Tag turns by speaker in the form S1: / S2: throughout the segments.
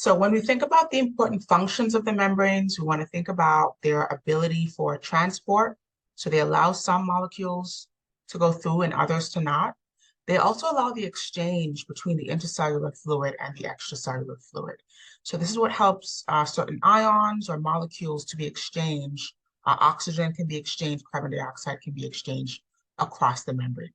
S1: So when we think about the important functions of the membranes, we want to think about their ability for transport. So they allow some molecules to go through and others to not. They also allow the exchange between the intercellular fluid and the extracellular fluid. So this is what helps certain ions or molecules to be exchanged. Oxygen can be exchanged, carbon dioxide can be exchanged across the membrane.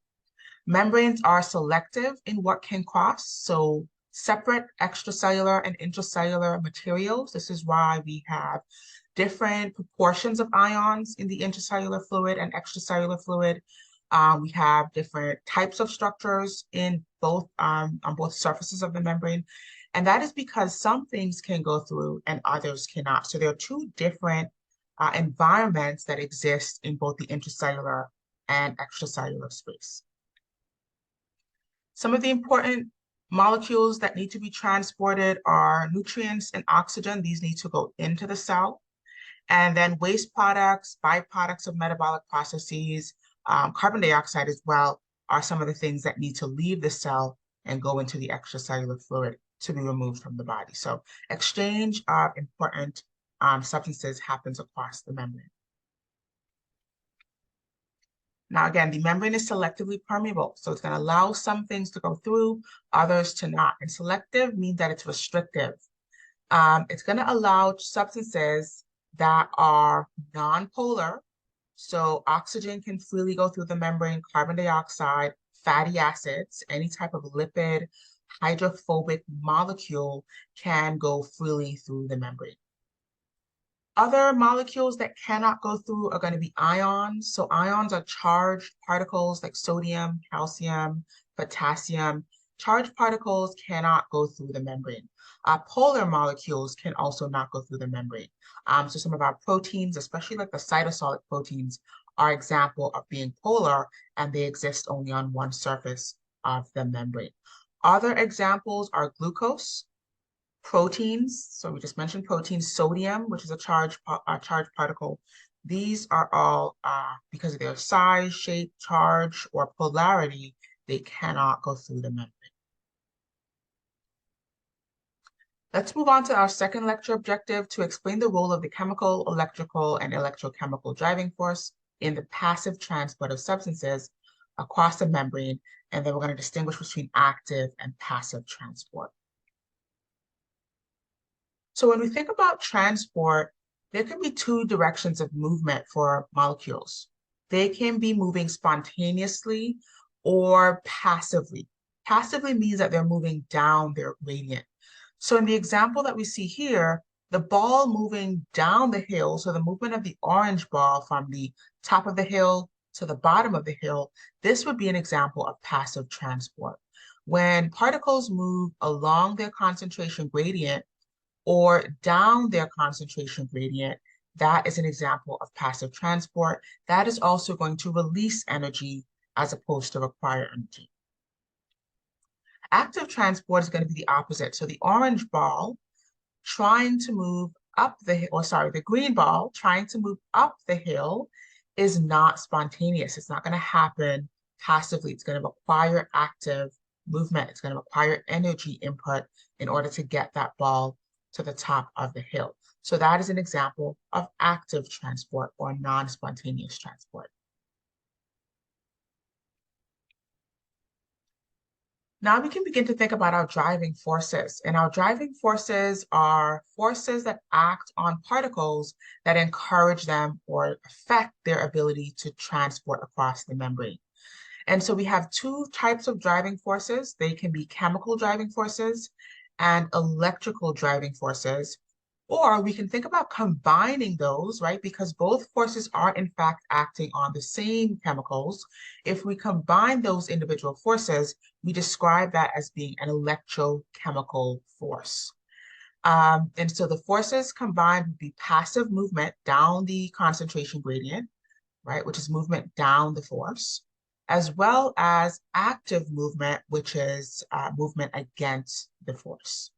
S1: Membranes are selective in what can cross, so separate extracellular and intracellular materials. This is why we have different proportions of ions in the intracellular fluid and extracellular fluid. We have different types of structures in both on both surfaces of the membrane. And that is because some things can go through and others cannot. So there are two different environments that exist in both the intracellular and extracellular space. Some of the important molecules that need to be transported are nutrients and oxygen. These need to go into the cell. And then waste products, byproducts of metabolic processes, carbon dioxide as well, are some of the things that need to leave the cell and go into the extracellular fluid to be removed from the body. So exchange of important substances happens across the membrane. Now, again, the membrane is selectively permeable, so it's going to allow some things to go through, others to not. And selective means that it's restrictive. It's going to allow substances that are non-polar, so oxygen can freely go through the membrane, carbon dioxide, fatty acids, any type of lipid, hydrophobic molecule can go freely through the membrane. Other molecules that cannot go through are going to be ions. So ions are charged particles like sodium, calcium, potassium. Charged particles cannot go through the membrane. Polar molecules can also not go through the membrane. So some of our proteins, especially like the cytosolic proteins, are example of being polar, and they exist only on one surface of the membrane. Other examples are glucose, proteins, so we just mentioned proteins, sodium, which is a charged particle. These are all, because of their size, shape, charge, or polarity, they cannot go through the membrane. Let's move on to our second lecture objective to explain the role of the chemical, electrical, and electrochemical driving force in the passive transport of substances across the membrane, and then we're going to distinguish between active and passive transport. So when we think about transport, there can be two directions of movement for molecules. They can be moving spontaneously or passively. Passively means that they're moving down their gradient. So in the example that we see here, the ball moving down the hill, so the movement of the orange ball from the top of the hill to the bottom of the hill, this would be an example of passive transport. When particles move along their concentration gradient, or down their concentration gradient, that is an example of passive transport. That is also going to release energy as opposed to require energy. Active transport is going to be the opposite. So the orange ball trying to move up the hill, or sorry, the green ball trying to move up the hill is not spontaneous. It's not going to happen passively. It's going to require active movement. It's going to require energy input in order to get that ball to the top of the hill. So that is an example of active transport or non-spontaneous transport. Now we can begin to think about our driving forces. And our driving forces are forces that act on particles that encourage them or affect their ability to transport across the membrane. And so we have two types of driving forces. They can be chemical driving forces and electrical driving forces, or we can think about combining those, right? Because both forces are in fact acting on the same chemicals. If we combine those individual forces, we describe that as being an electrochemical force. And so the forces combined would be passive movement down the concentration gradient, right? Which is movement down the force, as well as active movement, which is movement against the force.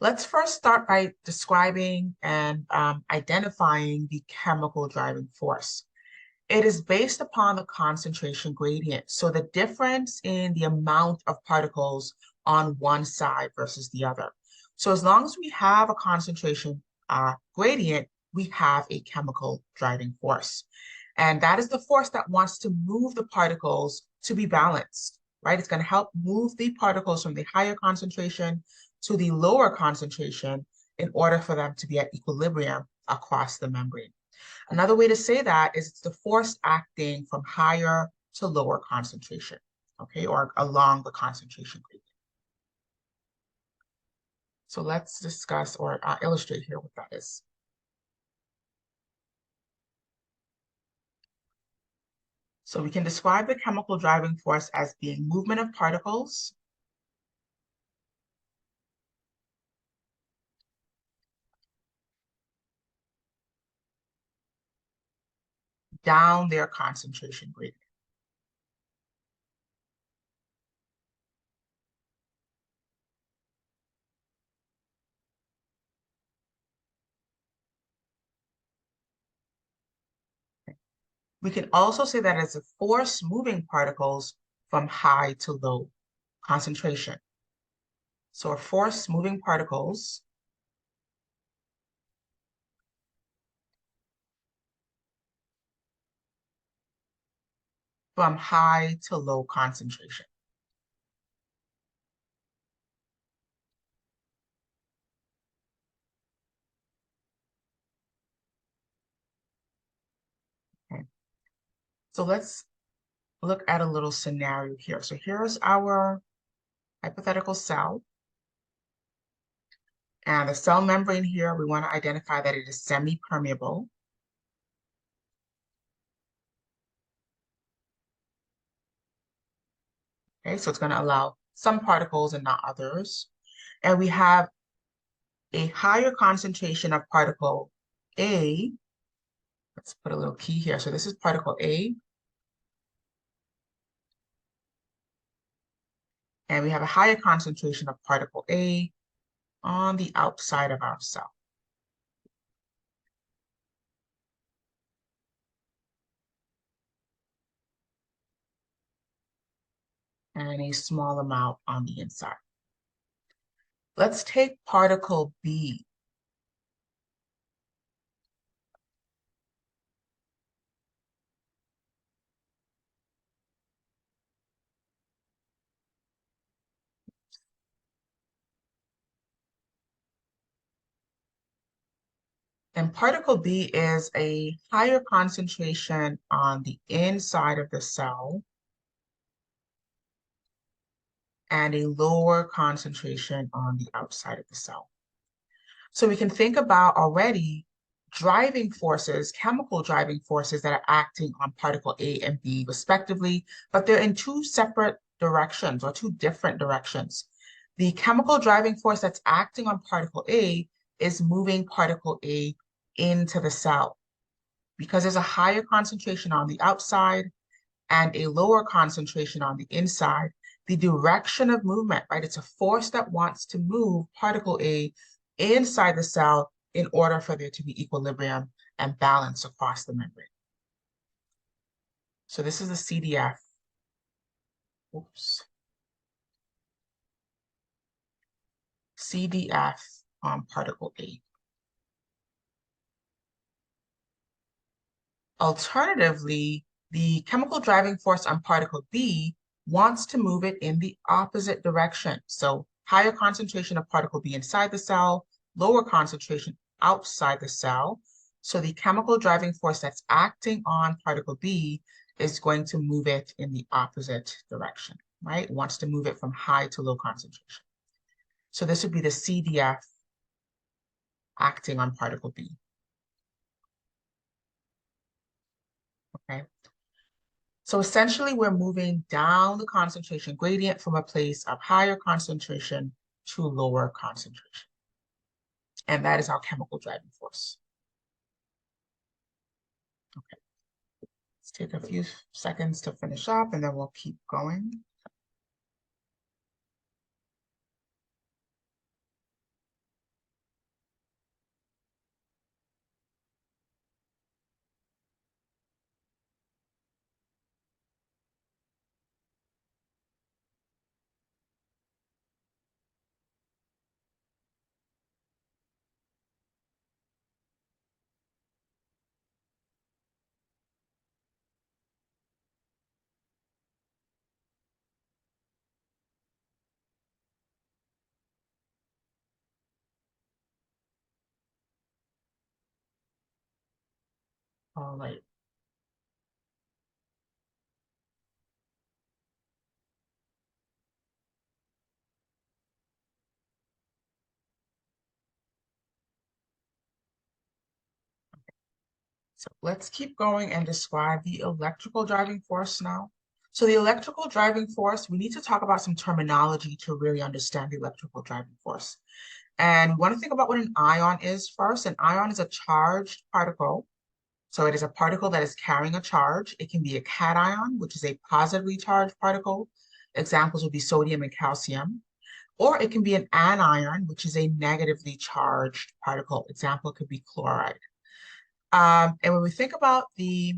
S1: Let's first start by describing and identifying the chemical driving force. It is based upon the concentration gradient. So the difference in the amount of particles on one side versus the other. So as long as we have a concentration gradient, we have a chemical driving force. And that is the force that wants to move the particles to be balanced, right? It's going to help move the particles from the higher concentration to the lower concentration in order for them to be at equilibrium across the membrane. Another way to say that is it's the force acting from higher to lower concentration, okay, or along the concentration gradient. So let's discuss or illustrate here what that is. So we can describe the chemical driving force as being movement of particles down their concentration gradient. We can also say that it's a force moving particles from high to low concentration. So a force moving particles from high to low concentration. Okay. So let's look at a little scenario here. So here's our hypothetical cell. And the cell membrane here, we want to identify that it is semi-permeable. Okay, so it's going to allow some particles and not others. And we have a higher concentration of particle A. Let's put a little key here. So this is particle A. And we have a higher concentration of particle A on the outside of our cell. And a small amount on the inside. Let's take particle B. And particle B is a higher concentration on the inside of the cell and a lower concentration on the outside of the cell. So we can think about already driving forces, chemical driving forces that are acting on particle A and B respectively, but they're in two separate directions or two different directions. The chemical driving force that's acting on particle A is moving particle A into the cell. Because there's a higher concentration on the outside and a lower concentration on the inside, the direction of movement, right? It's a force that wants to move particle A inside the cell in order for there to be equilibrium and balance across the membrane. So this is the CDF. Oops. CDF on particle A. Alternatively, the chemical driving force on particle B wants to move it in the opposite direction. So higher concentration of particle B inside the cell, lower concentration outside the cell. So the chemical driving force that's acting on particle B is going to move it in the opposite direction, right? It wants to move it from high to low concentration. So this would be the CDF acting on particle B. Okay. So essentially, we're moving down the concentration gradient from a place of higher concentration to lower concentration. And that is our chemical driving force. Okay. Let's take a few seconds to finish up and then we'll keep going. All right. So let's keep going and describe the electrical driving force now. So the electrical driving force, we need to talk about some terminology to really understand the electrical driving force. And we want to think about what an ion is first. An ion is a charged particle. So it is a particle that is carrying a charge. It can be a cation, which is a positively charged particle. Examples would be sodium and calcium. Or it can be an anion, which is a negatively charged particle. Example could be chloride. And when we think about the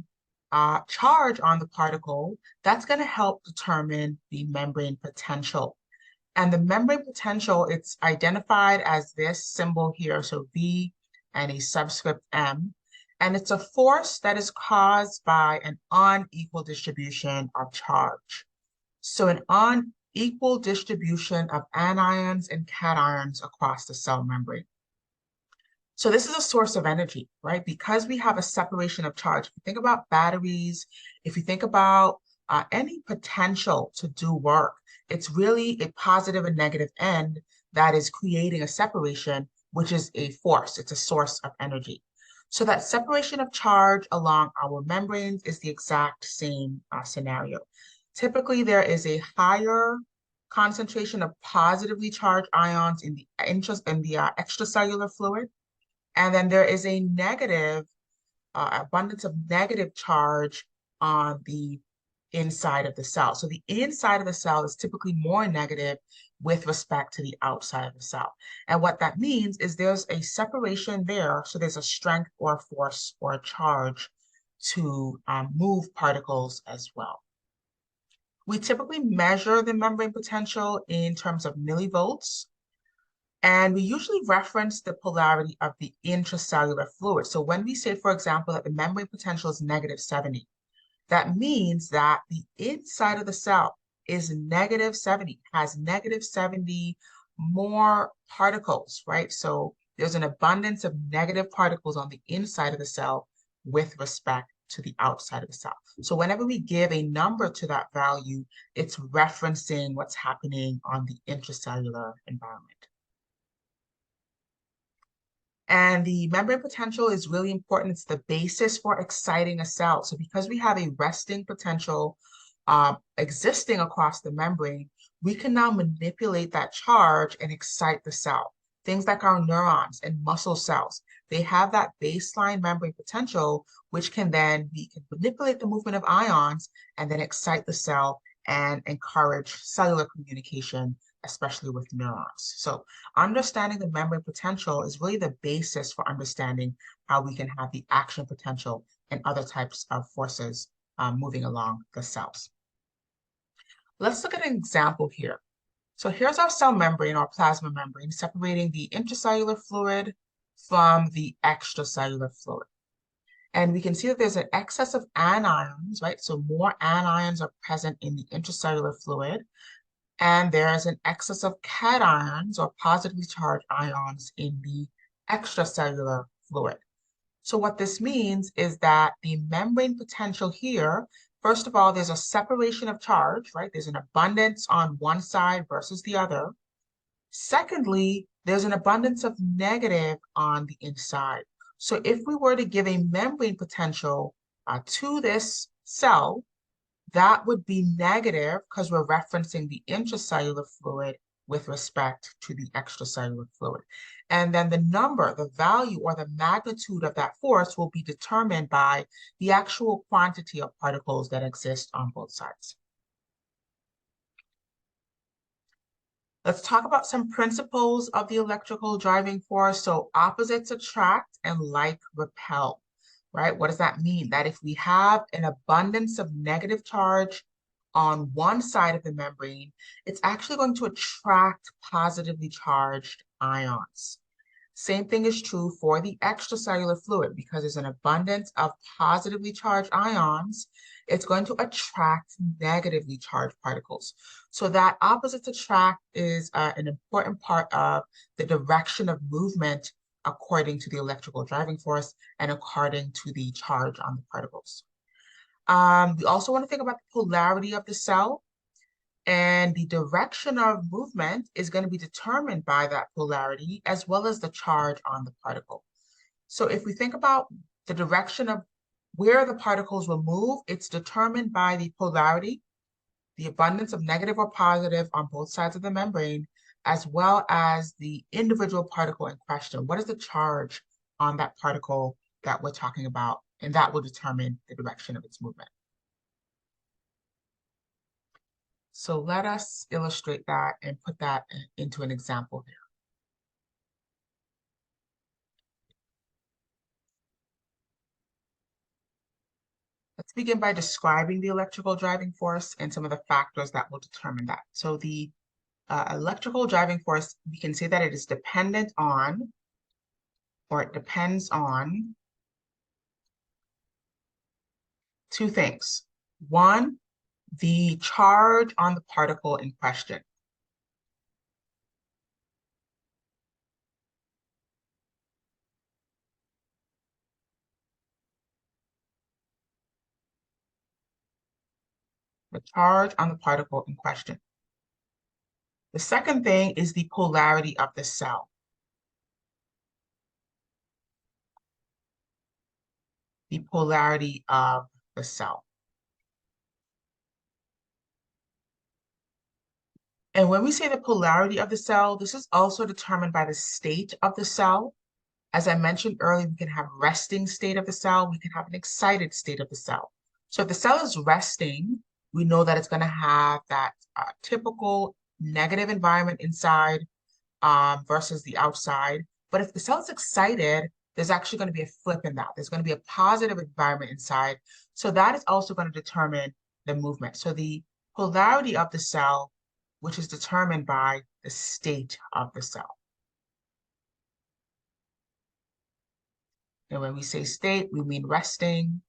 S1: charge on the particle, that's going to help determine the membrane potential. And the membrane potential, it's identified as this symbol here, so V and a subscript M. And it's a force that is caused by an unequal distribution of charge. So an unequal distribution of anions and cations across the cell membrane. So this is a source of energy, right? Because we have a separation of charge. If you think about batteries, if you think about any potential to do work, it's really a positive and negative end that is creating a separation, which is a force. It's a source of energy. So that separation of charge along our membranes is the exact same scenario. Typically, there is a higher concentration of positively charged ions in the extracellular fluid. And then there is a negative, abundance of negative charge on the inside of the cell. So the inside of the cell is typically more negative with respect to the outside of the cell. And what that means is there's a separation there. So there's a strength or a force or a charge to move particles as well. We typically measure the membrane potential in terms of millivolts. And we usually reference the polarity of the intracellular fluid. So when we say, for example, that the membrane potential is -70, that means that the inside of the cell is -70, has -70 more particles, right? So there's an abundance of negative particles on the inside of the cell with respect to the outside of the cell. So whenever we give a number to that value, it's referencing what's happening on the intracellular environment. And the membrane potential is really important. It's the basis for exciting a cell. So because we have a resting potential existing across the membrane, we can now manipulate that charge and excite the cell. Things like our neurons and muscle cells, they have that baseline membrane potential, which can then, we can manipulate the movement of ions and then excite the cell and encourage cellular communication, especially with neurons. So understanding the membrane potential is really the basis for understanding how we can have the action potential and other types of forces moving along the cells. Let's look at an example here. So here's our cell membrane or plasma membrane separating the intracellular fluid from the extracellular fluid. And we can see that there's an excess of anions, right? So more anions are present in the intracellular fluid. And there's an excess of cations or positively charged ions in the extracellular fluid. So what this means is that the membrane potential here, first of all, there's a separation of charge, right? There's an abundance on one side versus the other. Secondly, there's an abundance of negative on the inside. So if we were to give a membrane potential to this cell, that would be negative because we're referencing the intracellular fluid with respect to the extracellular fluid. And then the number, the value or the magnitude of that force will be determined by the actual quantity of particles that exist on both sides. Let's talk about some principles of the electrical driving force. So opposites attract and like repel, right? What does that mean? That if we have an abundance of negative charge on one side of the membrane, it's actually going to attract positively charged ions. Same thing is true for the extracellular fluid because there's an abundance of positively charged ions. It's going to attract negatively charged particles. So that opposites attract is an important part of the direction of movement according to the electrical driving force and according to the charge on the particles. We also want to think about the polarity of the cell, and the direction of movement is going to be determined by that polarity as well as the charge on the particle. So if we think about the direction of where the particles will move, it's determined by the polarity, the abundance of negative or positive on both sides of the membrane, as well as the individual particle in question. What is the charge on that particle that we're talking about? And that will determine the direction of its movement. So let us illustrate that and put that into an example here. Let's begin by describing the electrical driving force and some of the factors that will determine that. So the electrical driving force, we can say that it is dependent on, or it depends on, two things. One, the charge on the particle in question. The charge on the particle in question. The second thing is the polarity of the cell. The polarity of the cell. And when we say the polarity of the cell, this is also determined by the state of the cell. As I mentioned earlier, we can have resting state of the cell, we can have an excited state of the cell. So if the cell is resting, we know that it's going to have that typical negative environment inside versus the outside. But if the cell is excited, there's actually going to be a flip in that. There's going to be a positive environment inside. So that is also going to determine the movement. So the polarity of the cell, which is determined by the state of the cell. And when we say state, we mean resting,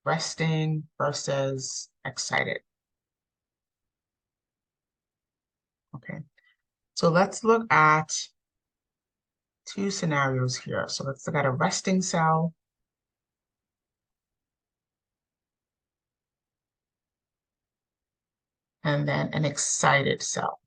S1: resting versus excited. Okay, so let's look at two scenarios here. So let's look at a resting cell and then an excited cell.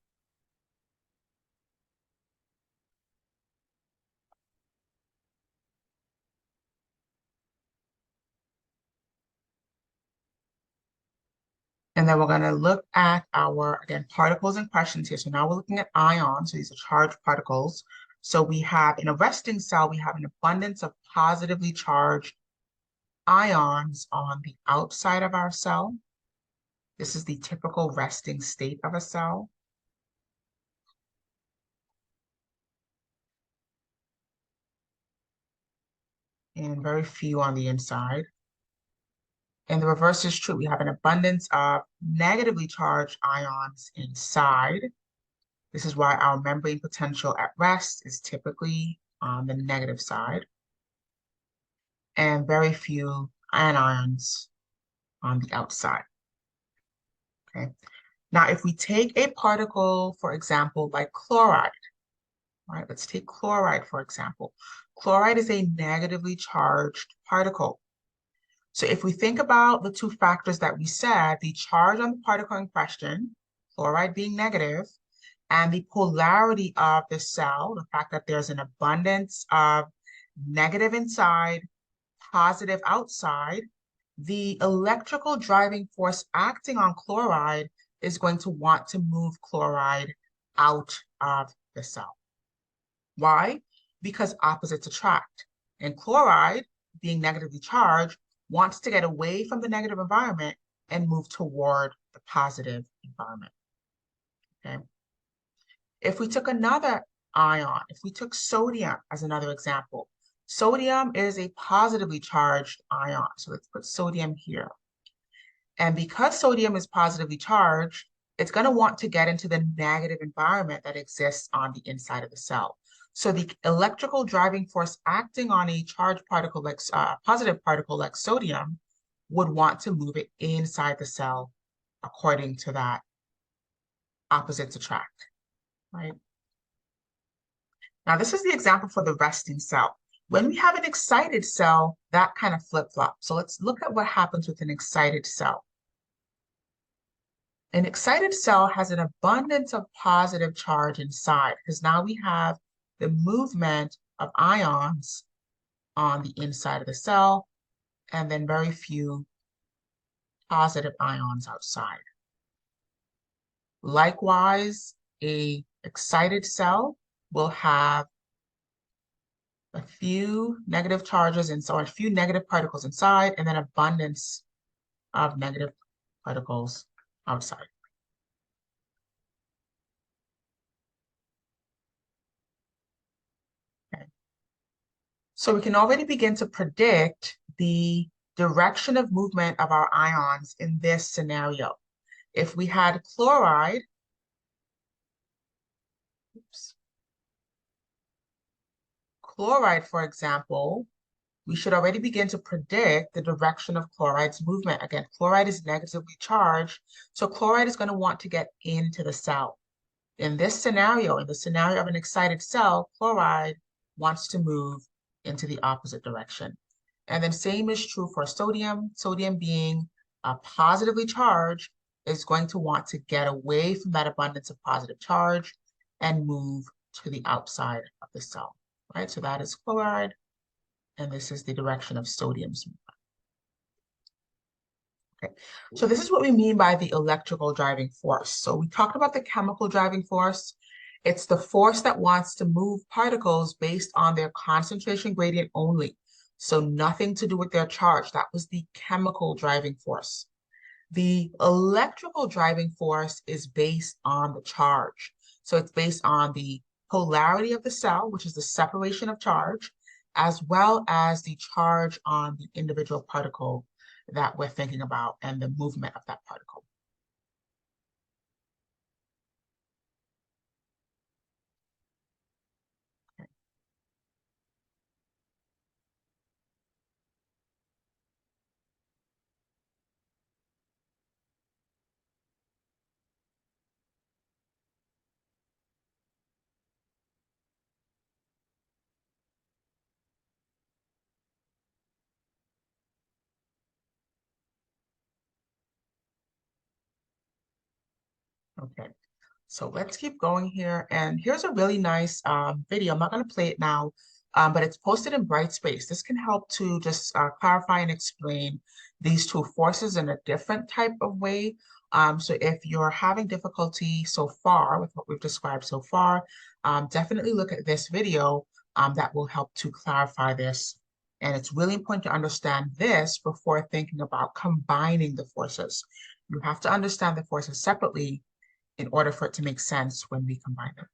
S1: And then we're going to look at our, again, particles and questions here. So now we're looking at ions. So these are charged particles. So we have, in a resting cell, we have an abundance of positively charged ions on the outside of our cell. This is the typical resting state of a cell. And very few on the inside. And the reverse is true. We have an abundance of negatively charged ions inside. This is why our membrane potential at rest is typically on the negative side. And very few anions on the outside. Okay. Now, if we take a particle, for example, like chloride, all right, let's take chloride, for example. Chloride is a negatively charged particle. So if we think about the two factors that we said, the charge on the particle in question, chloride being negative, and the polarity of the cell, the fact that there's an abundance of negative inside, positive outside, the electrical driving force acting on chloride is going to want to move chloride out of the cell. Why? Because opposites attract. And chloride, being negatively charged, wants to get away from the negative environment and move toward the positive environment. Okay. If we took another ion, if we took sodium as another example, sodium is a positively charged ion. So let's put sodium here. And because sodium is positively charged, it's going to want to get into the negative environment that exists on the inside of the cell. So the electrical driving force acting on a charged particle like positive particle like sodium would want to move it inside the cell according to that opposites attract, right? Now, this is the example for the resting cell. When we have an excited cell, that kind of flip-flops. So let's look at what happens with an excited cell. An excited cell has an abundance of positive charge inside because now we have the movement of ions on the inside of the cell and then very few positive ions outside. Likewise, a excited cell will have a few negative charges and so a few negative particles inside and then abundance of negative particles outside. Okay. So we can already begin to predict the direction of movement of our ions in this scenario. If we had chloride, chloride, for example, we should already begin to predict the direction of chloride's movement. Again, chloride is negatively charged, so chloride is going to want to get into the cell. In this scenario, in the scenario of an excited cell, chloride wants to move into the opposite direction. And then same is true for sodium. Sodium being positively charged is going to want to get away from that abundance of positive charge and move to the outside of the cell, right? So that is chloride, and this is the direction of sodium's movement. Okay, so this is what we mean by the electrical driving force. So we talked about the chemical driving force. It's the force that wants to move particles based on their concentration gradient only. So nothing to do with their charge. That was the chemical driving force. The electrical driving force is based on the charge. So it's based on the polarity of the cell, which is the separation of charge, as well as the charge on the individual particle that we're thinking about and the movement of that particle. Okay. Okay. So let's keep going here. And here's a really nice video. I'm not going to play it now, but it's posted in Brightspace. This can help to just clarify and explain these two forces in a different type of way. So if you're having difficulty so far with what we've described so far, definitely look at this video that will help to clarify this. And it's really important to understand this before thinking about combining the forces. You have to understand the forces separately in order for it to make sense when we combine them.